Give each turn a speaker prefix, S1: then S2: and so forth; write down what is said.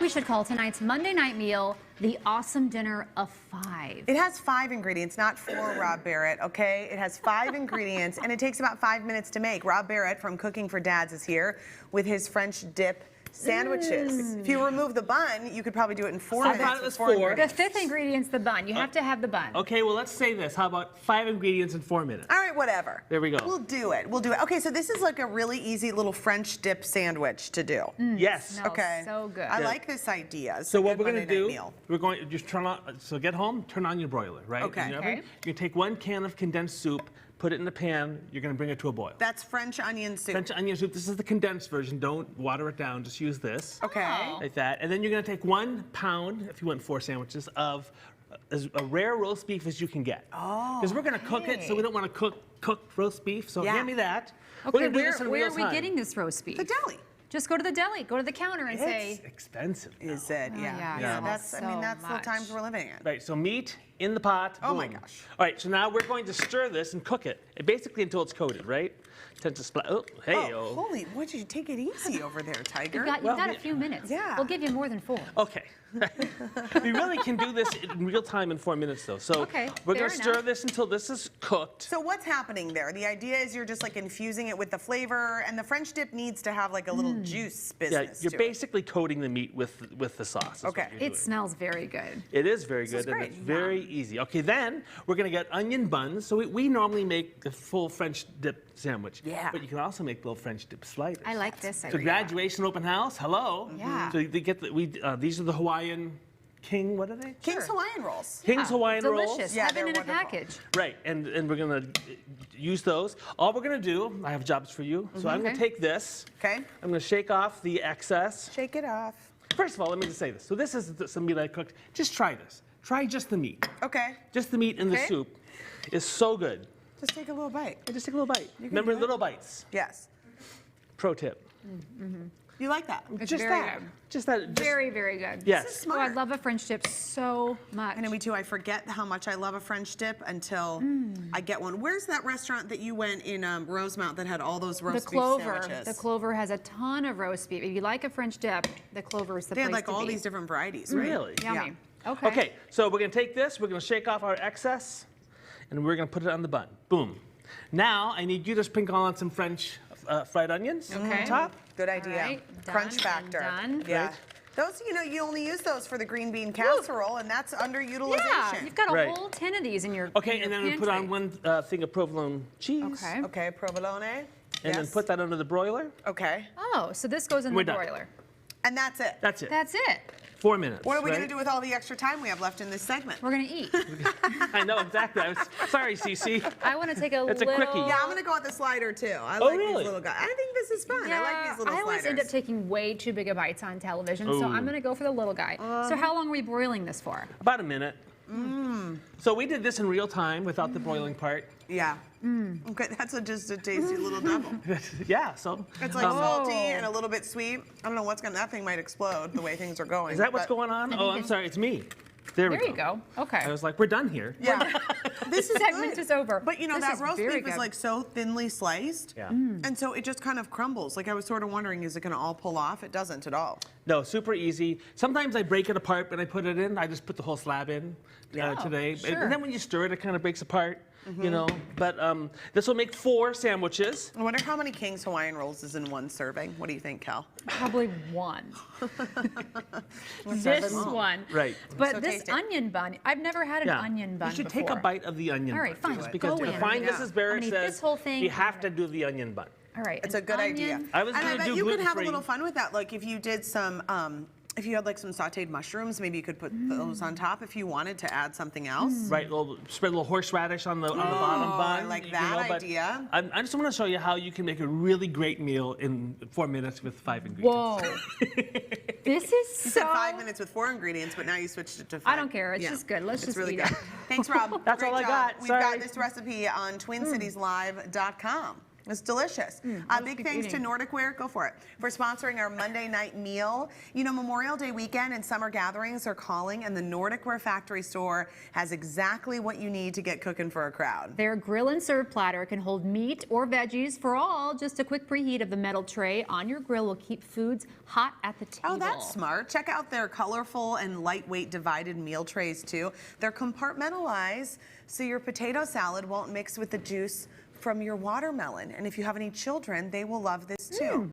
S1: We should call tonight's Monday night meal the awesome dinner of 5.
S2: It has 5 ingredients, not 4, Rob Barrett, okay? It has 5 ingredients, and it takes about 5 minutes to make. Rob Barrett from Cooking for Dads is here with his French dip sandwiches. If you remove the bun, you could probably do it in 4 minutes.
S3: I thought it was
S2: with 4
S3: 4.
S2: ingredients.
S1: The 5th ingredient's the bun. You have to have the bun.
S3: Okay, well, let's say this. How about 5 ingredients in 4 minutes?
S2: All right, whatever.
S3: There we go.
S2: We'll do it. We'll do it. Okay, so this is like a really easy little French dip sandwich to do.
S3: Yes.
S1: Smells
S2: Okay.
S1: so good.
S2: I like this idea. It's
S3: So
S2: a
S3: what
S2: good
S3: we're going to
S2: Monday night
S3: do,
S2: meal.
S3: we're going to just turn on, so get home, turn on your broiler, right?
S2: Okay.
S3: In the
S1: Okay.
S3: oven. You're going to take 1 can of condensed soup, put it in the pan, you're going to bring it to a boil.
S2: That's French onion soup.
S3: French onion soup, this is the condensed version. Don't water it down, just use this.
S2: Okay.
S1: Oh.
S3: Like that. And then you're going to take 1 pound, if you want 4 sandwiches, of as a rare roast beef as you can get.
S2: Oh,
S3: because we're going to cook it, so we don't want to cook roast beef. So
S2: Yeah.
S3: hand me that. We're
S1: Okay,
S3: gonna do
S1: where
S3: this in
S1: are
S3: real
S1: we
S3: time.
S1: getting this roast beef?
S2: The deli.
S1: Just go to the deli, go to the counter and
S3: It's
S1: say,
S3: expensive. now.
S2: Is it?
S1: Oh,
S2: Yeah.
S1: yeah,
S2: That's. I
S1: so
S2: mean, that's the
S1: much.
S2: times we're living in.
S3: Right, so meat in the pot.
S2: Oh my
S3: boom.
S2: gosh.
S3: All right, so now we're going to stir this and cook it, basically until it's coated, right? Tends to splat. Oh, hey,
S2: Oh, holy! What did you take it easy over there, Tiger?
S1: you've got a few minutes.
S2: Yeah.
S1: We'll give you more than 4.
S3: Okay. We really can do this in real time in 4 minutes, though. So
S1: Okay,
S3: we're
S1: fair
S3: going to stir
S1: enough.
S3: this until this is cooked.
S2: So what's happening there? The idea is you're just like infusing it with the flavor, and the French dip needs to have like a little juice
S3: Yeah,
S2: business.
S3: you're
S2: to
S3: basically coating the meat with the sauce. is what
S2: Okay.
S3: you're
S1: It
S3: doing.
S1: smells very good.
S3: It is very
S2: is
S3: good, and
S2: great.
S3: it's very easy. Okay, then we're going to get onion buns. So we normally make the full French dip sandwich.
S2: Yeah.
S3: But you can also make little French dip sliders.
S1: I like this
S3: So
S1: idea.
S3: graduation open house, hello.
S1: Yeah.
S3: So they get these are the Hawaiian King, what are they?
S2: King's Hawaiian rolls.
S3: King's Hawaiian rolls.
S1: Delicious.
S2: Yeah,
S1: Heaven
S2: they're
S1: in a
S2: wonderful.
S1: package.
S3: Right, and we're gonna use those. All we're gonna do, I have jobs for you. So I'm gonna
S1: Okay.
S3: take this.
S2: Okay.
S3: I'm gonna shake off the excess.
S2: Shake it off.
S3: First of all, let me just say this. So this is some meat I cooked. Just try this. Try just the meat.
S2: Okay.
S3: Just the meat in the
S2: Okay.
S3: soup is so good.
S2: Just take a little bite.
S3: Hey, just take a little bite.
S2: can
S3: Remember,
S2: do it.
S3: little bites.
S2: Yes.
S3: Pro tip.
S2: You like that?
S1: It's
S3: just
S1: very
S3: that.
S1: good.
S3: Just that. Just,
S1: Very, very good.
S3: Yes.
S2: This is
S1: Oh, I
S2: smart.
S1: love a French dip so much.
S2: I know, me too. I forget how much I love a French dip until I get one. Where's that restaurant that you went in Rosemount that had all those
S1: The
S2: roast
S1: Clover.
S2: beef sandwiches?
S1: The Clover has a ton of roast beef. If you like a French dip, the Clover is the
S2: They
S1: place
S2: had like
S1: to
S2: all
S1: be.
S2: these different varieties, right?
S3: Really?
S1: Yummy.
S2: Yeah.
S1: Okay.
S3: Okay, so we're gonna take this, we're gonna shake off our excess, and we're gonna put it on the bun. Boom. Now, I need you to sprinkle on some French fried onions
S1: Okay.
S3: on top.
S2: Good idea.
S1: right,
S2: Crunch
S1: done
S2: factor.
S1: and done.
S2: Yeah.
S3: Right.
S2: Those, you only use those for the green bean casserole, and that's underutilization.
S1: Yeah, you've got a
S3: Right.
S1: whole 10 of these in your
S3: Okay,
S1: in
S3: and
S1: your
S3: then we put on
S1: pantry.
S3: one thing of provolone cheese.
S1: Okay.
S2: Okay, provolone.
S3: And
S2: yes.
S3: then put that under the broiler.
S2: Okay.
S1: Oh, so this goes in
S3: We're
S1: the
S3: done.
S1: broiler.
S2: And that's it.
S3: That's it.
S1: That's it.
S3: 4 minutes.
S2: What are we
S3: right?
S2: going to do with all the extra time we have left in this segment?
S1: We're gonna eat.
S3: I know, exactly. Sorry, Cece.
S1: I want to take a
S3: It's a
S1: little.
S3: quickie.
S2: Yeah, I'm going to go with the slider too. I
S3: Oh,
S2: like
S3: really?
S2: these little guys. I think this is fun. I like these little
S1: I always
S2: sliders.
S1: end up taking way too big of bites on television, so
S3: Ooh.
S1: I'm gonna go for the little guy. So how long are we broiling this for?
S3: About a minute. So we did this in real time without the boiling part.
S2: Yeah. Okay, that's just a tasty little double.
S3: Yeah, so.
S2: It's like salty and a little bit sweet. I don't know what's going to, that thing might explode the way things are going.
S3: Is that what's
S2: but-
S3: going on?
S1: think
S3: Oh, I'm
S1: it's-
S3: sorry, it's me. There we
S1: There you go. Okay.
S3: I was like, we're done here.
S2: Yeah. This is
S1: segment
S2: good.
S1: is over.
S2: But
S1: This
S2: that
S1: is
S2: roast
S1: very
S2: beef is
S1: good.
S2: like so thinly sliced.
S3: Yeah.
S2: And so it just kind of crumbles. Like I was sort of wondering, is it going to all pull off? It doesn't at all.
S3: No, super easy. Sometimes I break it apart when I put it in. I just put the whole slab in today.
S1: sure.
S3: And then when you stir it, it kind of breaks apart, you know. But this will make 4 sandwiches.
S2: I wonder how many King's Hawaiian rolls is in one serving. What do you think, Cal?
S1: Probably one. This one.
S3: Right.
S1: But
S2: So
S1: this
S2: tasty.
S1: onion bun, I've never had an
S3: Yeah.
S1: onion bun
S3: You should
S1: before.
S3: take a bite of the onion
S1: All right,
S3: bun.
S1: fine.
S3: Just because
S1: Go
S3: to
S1: in.
S3: find
S2: Yeah.
S3: Mrs. Barrett
S1: I'm gonna eat
S3: says
S1: this whole thing.
S3: you have to do the onion bun.
S1: All right.
S2: It's
S1: an
S2: a good idea.
S1: onion.
S3: I was
S2: And
S3: gonna
S2: I bet
S3: do
S2: you could have a
S3: gluten-free.
S2: little fun with that. Like if you did some, if you had like some sauteed mushrooms, maybe you could put those on top if you wanted to add something else.
S3: Right, spread a little horseradish on the bottom bun.
S2: I like that
S3: but
S2: idea.
S3: I just want to show you how you can make a really great meal in 4 minutes with 5 ingredients.
S1: Whoa. This is
S2: You
S1: so.
S2: said 5 minutes with 4 ingredients, but now you switched it to 5.
S1: I don't care. It's just good. Let's
S2: it's
S1: just
S2: really
S1: eat
S2: good.
S1: it.
S2: Thanks, Rob.
S3: That's
S2: Great
S3: all I
S2: job.
S3: got.
S2: We've
S3: Sorry.
S2: got this recipe on TwinCitiesLive.com. It's delicious. Big
S1: keep
S2: thanks to
S1: eating.
S2: Nordic Wear, go for it, for sponsoring our Monday night meal. You know, Memorial Day weekend and summer gatherings are calling, and the Nordic Wear Factory store has exactly what you need to get cooking for a crowd.
S1: Their grill and serve platter can hold meat or veggies for all. Just a quick preheat of the metal tray on your grill will keep foods hot at the table.
S2: Oh, that's smart. Check out their colorful and lightweight divided meal trays, too. They're compartmentalized, so your potato salad won't mix with the juice from your watermelon. And if you have any children, they will love this, too.